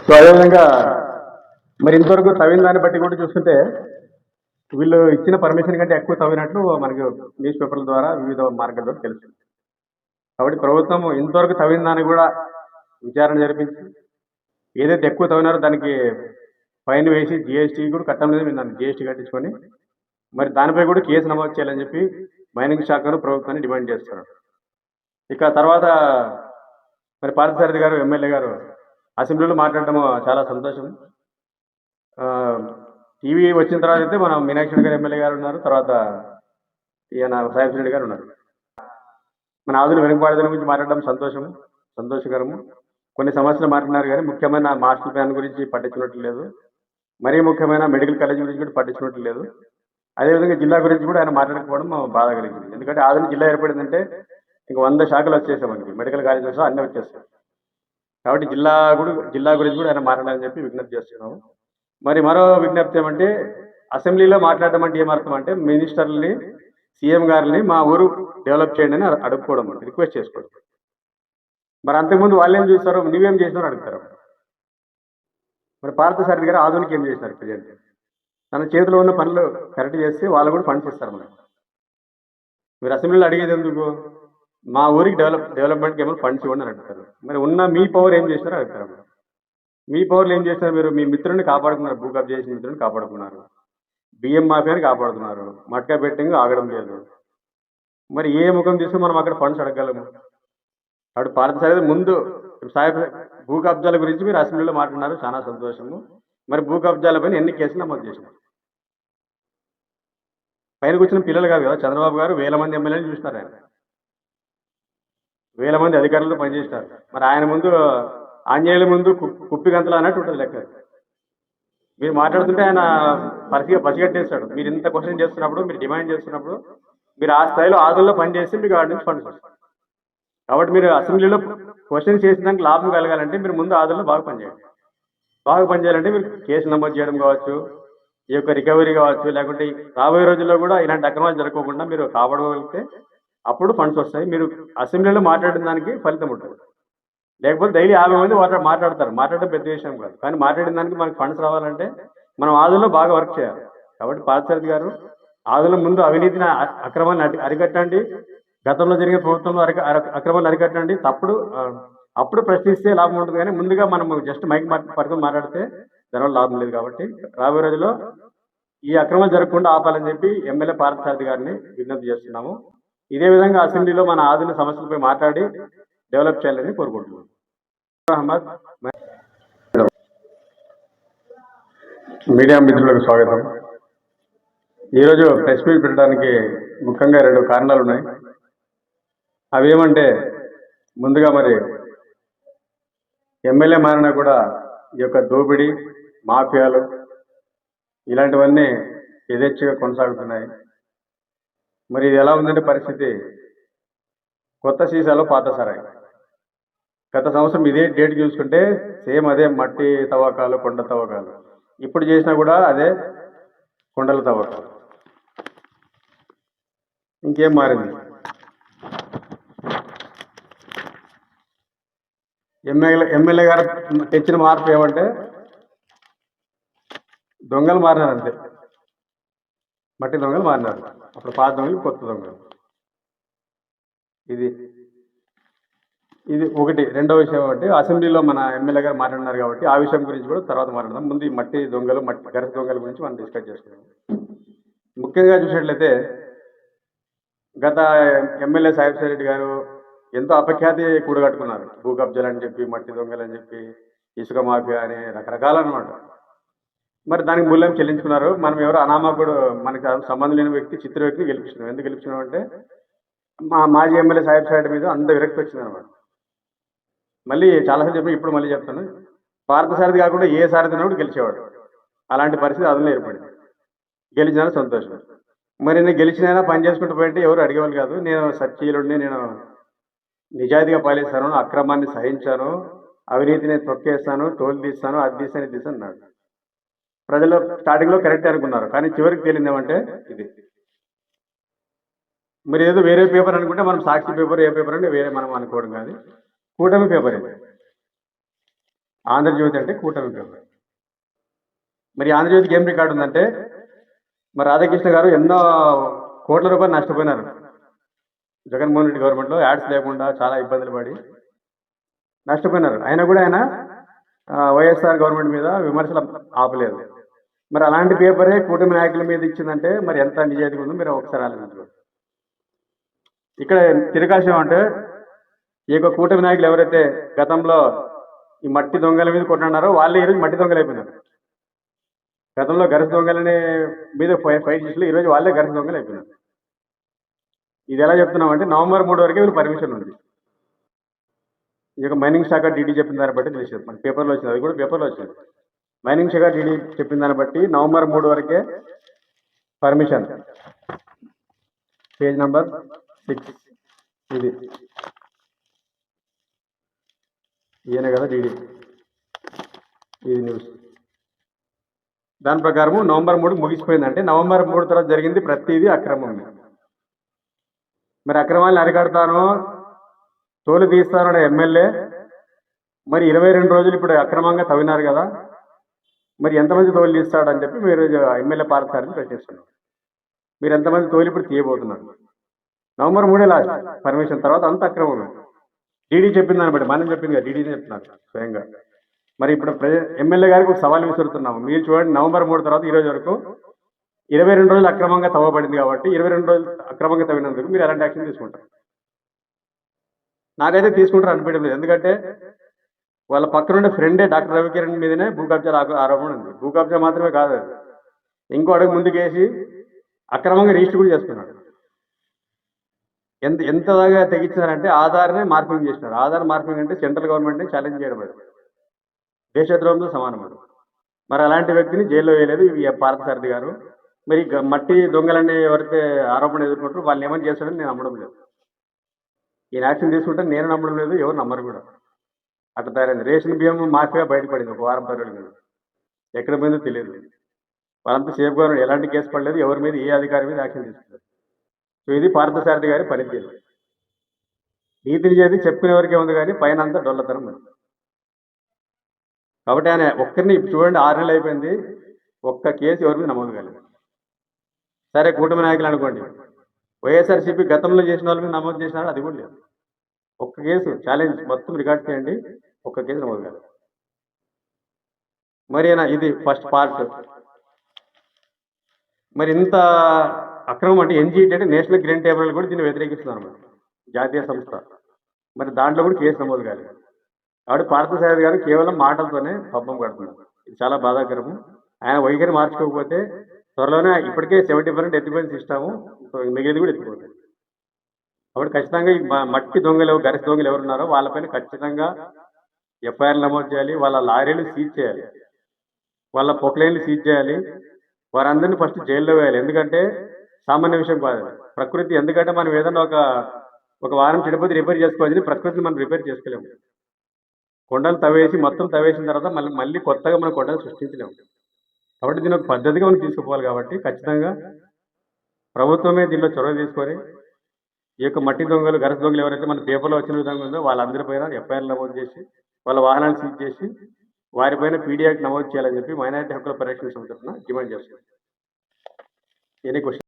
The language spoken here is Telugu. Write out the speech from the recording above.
సో అదేవిధంగా మరి ఇంతవరకు తవ్విన దాన్ని బట్టి కూడా చూస్తుంటే వీళ్ళు ఇచ్చిన పర్మిషన్ కంటే ఎక్కువ తవ్వినట్లు మనకి న్యూస్ పేపర్ల ద్వారా వివిధ మార్గాల ద్వారా తెలుస్తుంది. కాబట్టి ప్రభుత్వం ఇంతవరకు తవ్విన దాన్ని కూడా విచారణ జరిపించి ఏదైతే ఎక్కువ తవ్వినారో దానికి ఫైన్ వేసి జిఎస్టీ కూడా కట్టడం లేదు విన్నాను. జిఎస్టీ కట్టించుకొని మరి దానిపై కూడా కేసు నమోదు చేయాలని చెప్పి మైనింగ్ శాఖను ప్రభుత్వాన్ని డిమాండ్ చేస్తున్నారు. ఇక తర్వాత మరి పార్థసారథి గారు ఎమ్మెల్యే గారు అసెంబ్లీలో మాట్లాడడం చాలా సంతోషం. టీవీ వచ్చిన తర్వాత అయితే మన మీనాక్షి గారు ఎమ్మెల్యే గారు ఉన్నారు, తర్వాత ఈయన సాయిబ్ రెడ్డి గారు ఉన్నారు. మన ఆధునిక వెనుకబాటుదల గురించి మాట్లాడడం సంతోషకరము. కొన్ని సమస్యలు మాట్లాడినారు కానీ ముఖ్యమైన మాస్టర్ ప్లాన్ గురించి పట్టించుకున్నట్లు లేదు. మరీ ముఖ్యమైన మెడికల్ కాలేజ్ గురించి కూడా పట్టించుకున్నట్లు లేదు. అదేవిధంగా జిల్లా గురించి కూడా ఆయన మాట్లాడకపోవడం బాధ కలిగింది. ఎందుకంటే ఆధునిక జిల్లా ఏర్పడిందంటే ఇంక 100 శాఖలు వచ్చేసాం మనకి, మెడికల్ కాలేజ్ వచ్చా అన్నీ వచ్చేస్తాయి. కాబట్టి జిల్లా గురించి కూడా ఆయన మాట్లాడాలని చెప్పి విజ్ఞప్తి చేస్తున్నాము. మరి మరో విజ్ఞప్తి ఏమంటే అసెంబ్లీలో మాట్లాడడం అంటే ఏమర్థం అంటే మినిస్టర్ని, సీఎం గారిని మా ఊరు డెవలప్ చేయండి అని అడుక్కోవడం, రిక్వెస్ట్ చేసుకోవడం. మరి అంతకుముందు వాళ్ళు ఏం చూస్తారు, నువ్వేం చేసినారు అడుగుతారు. మరి పార్థసారథి గారు ఆధునిక ఏం చేసినారు ప్రజెంట్? తన చేతిలో ఉన్న పనులు కరెక్ట్ చేస్తే వాళ్ళు కూడా ఫండ్స్ ఇస్తారు మనకు. మీరు అసెంబ్లీలో అడిగేది ఎందుకు? మా ఊరికి డెవలప్మెంట్కి ఏమైనా ఫండ్స్ ఇవ్వండి అని అడుగుతారు. మరి ఉన్న మీ పవర్ ఏం చేస్తారో అడుగుతారు. మీ పవర్లు ఏం చేస్తారు? మీరు మీ మిత్రుడిని కాపాడుకున్నారు, భూ కబ్జా చేసిన మిత్రుడిని కాపాడుకున్నారు, బియ్యం మాఫియాని కాపాడుతున్నారు, మట్కా బెట్టింగ్ ఆగడం లేదు. మరి ఏ ముఖం తీసుకుని మనం అక్కడ ఫండ్స్ అడగలము? కాబట్టి పార్థసారథి ముందు భూ కబ్జాల గురించి మీరు అసెంబ్లీలో మాట్లాడినారు, చాలా సంతోషము. మరి భూ కబ్జాలపైన ఎన్ని కేసులు నమోదు చేసినారు? పైన కూర్చున్న పిల్లలు కాదు కదా, చంద్రబాబు గారు 1000 మంది ఎమ్మెల్యేలు చూసినారు, ఆయన 1000 మంది అధికారులతో పనిచేసినారు. మరి ఆయన ముందు ఆంజనేయుల ముందు కుప్పి గంతలు అన్నట్టు ఉంటుంది లెక్క. మీరు మాట్లాడుతుంటే ఆయన పసిగట్టేస్తాడు. మీరు ఇంత క్వశ్చన్ చేస్తున్నప్పుడు, మీరు డిమాండ్ చేస్తున్నప్పుడు, మీరు ఆ స్థాయిలో ఆదుల్లో పనిచేస్తే మీకు వాడి నుంచి ఫండ్స్ వస్తాయి. కాబట్టి మీరు అసెంబ్లీలో క్వశ్చన్ చేసినానికి లాభం కలగాలంటే మీరు ముందు ఆదుల్లో బాగా పనిచేయాలంటే మీరు కేసు నమోదు చేయడం కావచ్చు, ఈ యొక్క రికవరీ కావచ్చు, లేకుంటే రాబోయే రోజుల్లో కూడా ఇలాంటి అక్రమాలు జరగకుండా మీరు కాపాడగలిగితే అప్పుడు ఫండ్స్ వస్తాయి. మీరు అసెంబ్లీలో మాట్లాడిన దానికి ఫలితం ఉంటుంది. లేకపోతే డైలీ 50 మంది మాట్లాడడం పెద్ద విషయం కాదు, కానీ మాట్లాడిన దానికి మనకు ఫండ్స్ రావాలంటే మనం ఆదుల్లో బాగా వర్క్ చేయాలి. కాబట్టి పార్థసారథి గారు ఆదుల ముందు అవినీతిని, అక్రమాన్ని అరికట్టండి. గతంలో జరిగిన ప్రభుత్వంలో అక్రమాలు అరికట్టండి. అప్పుడు ప్రశ్నిస్తే లాభం ఉంటుంది, కానీ ముందుగా మనం జస్ట్ మైక్ పట్టుకొని మాట్లాడితే దానివల్ల లాభం లేదు. కాబట్టి రాబోయే రోజుల్లో ఈ అక్రమాలు జరగకుండా ఆపాలని చెప్పి ఎమ్మెల్యే పార్థసారథి గారిని విజ్ఞప్తి చేస్తున్నాము. ఇదే విధంగా అసెంబ్లీలో మన ఆధునిక సమస్యలపై మాట్లాడి డెవలప్ చేయాలని కోరుకుంటున్నాం. అహ్మద్, మీడియా మిత్రులకు స్వాగతం. ఈరోజు ప్రెస్ మీట్ పెట్టడానికి ముఖ్యంగా 2 కారణాలు ఉన్నాయి. అవి ఏమంటే, ముందుగా మరి ఎమ్మెల్యే మారినా కూడా ఈ యొక్క దోపిడీ, మాఫియాలు ఇలాంటివన్నీ యథేచ్ఛగా కొనసాగుతున్నాయి. మరి ఇది ఎలా ఉందంటే పరిస్థితి, కొత్త సీసాలో పాత సరాయి. గత సంవత్సరం ఇదే డేట్ చూసుకుంటే సేమ్ అదే మట్టి తవ్వకాలు, కొండ తవ్వకాలు. ఇప్పుడు చేసినా కూడా అదే కొండల తవ్వకాలు. ఇంకేం మారింది? ఎమ్మెల్యే గారు తెచ్చిన మార్పు ఏమంటే దొంగలు మారినారు అంతే. మట్టి దొంగలు మారినారు. అప్పుడు పాత దొంగలు, కొత్త దొంగలు. ఇది ఒకటి. రెండో విషయం అంటే అసెంబ్లీలో మన ఎమ్మెల్యే గారు మాట్లాడినారు కాబట్టి ఆ విషయం గురించి కూడా తర్వాత మాట్లాడదాం. ముందు ఈ మట్టి దొంగలు, గరస దొంగల గురించి మనం డిస్కస్ చేసుకున్నాం. ముఖ్యంగా చూసినట్లయితే గత ఎమ్మెల్యే సాయిబ్ రెడ్డి గారు ఎంతో అపఖ్యాతి కూడగట్టుకున్నారు. భూ కబ్జాలు అని చెప్పి, మట్టి దొంగలు అని చెప్పి, ఇసుక మాఫియా అని రకరకాలు అనమాట. మరి దానికి మూల్యం చెల్లించుకున్నారు. మనం ఎవరో అనామకుడు, మనకి సంబంధం లేని వ్యక్తి, చిత్ర వ్యక్తిని గెలిపించినాం. ఎందుకు గెలిపించినాం అంటే మా మాజీ ఎమ్మెల్యే సాయిబ్ రెడ్డి మీద అంత విరక్తి వచ్చింది అనమాట. మళ్ళీ చాలాసార్లు చెప్పి, ఇప్పుడు మళ్ళీ చెప్తాను, పార్థసారథి కాకుండా ఏ సారథి ఉన్నప్పుడు గెలిచేవాడు. అలాంటి పరిస్థితి అదులో ఏర్పడింది. గెలిచినా సంతోషం. మరి నేను గెలిచినైనా పని చేసుకుంటూ పోయింటే ఎవరు అడిగేవాళ్ళు కాదు. నేను సత్యశీలుడిని, నేను నిజాయితీగా పాలిస్తాను, అక్రమాన్ని సహించాను, అవినీతిని తొక్కేస్తాను, తోలు తీస్తాను, అది తీస్తాను, ఇది తీస్తాను అన్నాడు. ప్రజలు స్టార్టింగ్లో కరెక్ట్ అనుకున్నారు, కానీ చివరికి తేలిందేమంటే ఇది. మరి ఏదో వేరే పేపర్ అనుకుంటే మనం సాక్షి పేపర్, ఏ పేపర్ అంటే వేరే మనం అనుకోవడం కాదు. కూటమి పేపర్ ఇది. ఆంధ్రజ్యోతి అంటే కూటమి పేపర్. మరి ఆంధ్రజ్యోతికి ఏం రికార్డు ఉందంటే, మరి రాధాకృష్ణ గారు ఎన్నో కోట్ల రూపాయలు నష్టపోయినారు. జగన్మోహన్ రెడ్డి గవర్నమెంట్‌లో యాడ్స్ లేకుండా చాలా ఇబ్బందులు పడి నష్టపోయినారు. అయినా కూడా ఆయన వైఎస్ఆర్ గవర్నమెంట్ మీద విమర్శలు ఆపలేదు. మరి అలాంటి పేపరే కూటమి నాయకుల మీద ఇచ్చిందంటే మరి ఎంత నిజాయితీగా ఉందో మీరు ఒకసారి ఆలోచించుకోండి. ఇక్కడ తిరగాల్సిన అంటే ఈ యొక్క కూటమి నాయకులు ఎవరైతే గతంలో ఈ మట్టి దొంగల మీద కొట్టినారో వాళ్ళే ఈరోజు మట్టి దొంగలు అయిపోయినారు. గతంలో గరస దొంగలని మీద ఫైట్ చేసి ఈరోజు వాళ్ళే గరస దొంగలు అయిపోయినారు. ఇది ఎలా చెప్తున్నామంటే నవంబర్ 3 వరకే వీళ్ళు పర్మిషన్ ఉంది. ఈ యొక్క మైనింగ్ శాఖ డీడీ చెప్పిన దాన్ని బట్టి తెలిసింది. మన పేపర్లో వచ్చింది, అది కూడా పేపర్లో వచ్చింది. మైనింగ్ శాఖ డీడీ చెప్పిన దాన్ని బట్టి నవంబర్ 3 వరకే పర్మిషన్. పేజ్ నంబర్ 6 ఇది ఈయన కదా డీడీ, ఇది న్యూస్. దాని ప్రకారము నవంబర్ 3 ముగిసిపోయిందంటే నవంబర్ 3 తర్వాత జరిగింది ప్రతిదీ అక్రమం. మరి అక్రమాలను అరికడతాను, తోలు తీస్తాను ఎమ్మెల్యే మరి 22 రోజులు ఇప్పుడు అక్రమంగా తవ్వినారు కదా, మరి ఎంతమంది తోలు తీస్తాడని చెప్పి మీరు ఎమ్మెల్యే పార్థసారథిని ప్రశ్నిస్తున్నారు. మీరు ఎంతమంది తోలు ఇప్పుడు తీయబోతున్నారు? నవంబర్ 3 లాస్ట్ పర్మిషన్, తర్వాత అంత అక్రమమే. డీడీ చెప్పింది దాన్ని బట్టి, మనం చెప్పింది కదా, డీడీని చెప్తున్నారు స్వయంగా. మరి ఇప్పుడు ఎమ్మెల్యే గారికి ఒక సవాల్ విసురుతున్నాము. మీరు చూడండి, నవంబర్ 3 తర్వాత ఈ రోజు వరకు 22 రోజులు అక్రమంగా తవ్వబడింది కాబట్టి 22 రోజులు అక్రమంగా తవ్వినందుకు మీరు ఎలాంటి యాక్షన్ తీసుకుంటారు? నాకైతే తీసుకుంటారు అనిపించలేదు. ఎందుకంటే వాళ్ళ పక్కనుండే ఫ్రెండే డాక్టర్ రవికిరణ్ మీదనే భూ కబ్జా ఆరోపణ ఉంది. భూ కబ్జా మాత్రమే కాదు, అది ఇంకో అడుగు ముందుకేసి అక్రమంగా రిజిస్టర్ కూడా చేసుకున్నాడు. ఎంతగా తెగించారంటే ఆధార్నే మార్పింగ్ చేసినారు. ఆధార్ మార్పింగ్ అంటే సెంట్రల్ గవర్నమెంట్ని ఛాలెంజ్ చేయడం, అది దేశద్రోహంతో సమానం. అది మరి అలాంటి వ్యక్తిని జైల్లో వేయలేదు ఈ పార్థసారథి గారు. మరి మట్టి దొంగలని ఎవరైతే ఆరోపణ ఎదుర్కొంటారో వాళ్ళు ఏమని చేస్తాడని నేను నమ్మడం లేదు. ఈయన యాక్షన్ తీసుకుంటే నేను నమ్మడం లేదు, ఎవరు నమ్మరు కూడా. అట్లా తయారైంది. రేషన్ బియ్యం మాఫియా బయటపడింది ఒక వారం 10 రోజుల మీద. ఎక్కడ పోయిందో తెలియదు. వాళ్ళంతా సేఫ్ గా ఎలాంటి కేసు పడలేదు, ఎవరి మీద ఏ అధికారి మీద యాక్షన్ తీసుకున్నారు. సో ఇది పార్థసారథి గారి పనితీరు. నీతి నిజాయితీ చెప్పుకునేవరకే ఉంది కానీ పైన అంతా డొల్లతనం ఉంది. కాబట్టి ఆయన ఒక్కరిని చూడండి, 6 నెలలు అయిపోయింది, ఒక్క కేసు ఎవరి మీద నమోదు కాలేదు. సరే కూటమి నాయకులు అనుకోండి, వైఎస్ఆర్సీపీ గతంలో చేసిన వాళ్ళ మీద నమోదు చేసినారు, అది కూడా లేదు. ఒక్క కేసు ఛాలెంజ్ మొత్తం రికార్డ్ చేయండి, ఒక్క కేసు నమోదు కాలేదు. మరి ఇది ఫస్ట్ పార్ట్. మరి ఇంత అక్రమం అంటే ఎన్జీటీ అంటే నేషనల్ గ్రీన్ ట్రిబ్యునల్ కూడా దీన్ని వ్యతిరేకిస్తున్నారు, మరి జాతీయ సంస్థ. మరి దాంట్లో కూడా కేసు నమోదు కాలేదు. కాబట్టి పార్థసారథి గారు కేవలం మాటలతోనే పబ్బం కడుతున్నారు. ఇది చాలా బాధాకరము. ఆయన వైఖరి మార్చుకోకపోతే త్వరలోనే ఇప్పటికే 70% ఎత్తిపోయిన సిస్టము, మిగిలిది కూడా ఎత్తిపోతుంది. కాబట్టి ఖచ్చితంగా ఈ మట్టి దొంగలు, గరిస దొంగలు ఎవరున్నారో వాళ్ళపైన ఖచ్చితంగా ఎఫ్ఐఆర్ నమోదు చేయాలి. వాళ్ళ లారీలు సీజ్ చేయాలి, వాళ్ళ పొక్లైన్లు సీజ్ చేయాలి, వారందరినీ ఫస్ట్ జైల్లో వేయాలి. ఎందుకంటే సామాన్య విషయం కాదు ప్రకృతి. ఎందుకంటే మనం ఏదైనా ఒక వారం చెడిపోతే రిపేర్ చేసుకోవాలి, ప్రకృతిని మనం రిపేర్ చేసుకోలేము. కొండలు తవ్వేసి మొత్తం తవ్వేసిన తర్వాత మళ్ళీ కొత్తగా మనం కొండలు సృష్టించలేము. కాబట్టి దీని ఒక పద్ధతిగా మనం తీసుకుపోవాలి. కాబట్టి ఖచ్చితంగా ప్రభుత్వమే దీనిలో చొరవ తీసుకొని ఈ యొక్క మట్టి దొంగలు, గరస దొంగలు ఎవరైతే మన పేపర్లో వచ్చిన విధంగా ఉందో వాళ్ళందరిపైన ఎఫ్ఐఆర్ నమోదు చేసి వాళ్ళ వాహనాలు సీజ్ చేసి వారిపైన పీడీ యాక్ట్ నమోదు చేయాలని చెప్పి మైనారిటీ హక్కుల పరిరక్షణ సమితి తరఫున డిమాండ్ చేస్తుంది. Any question?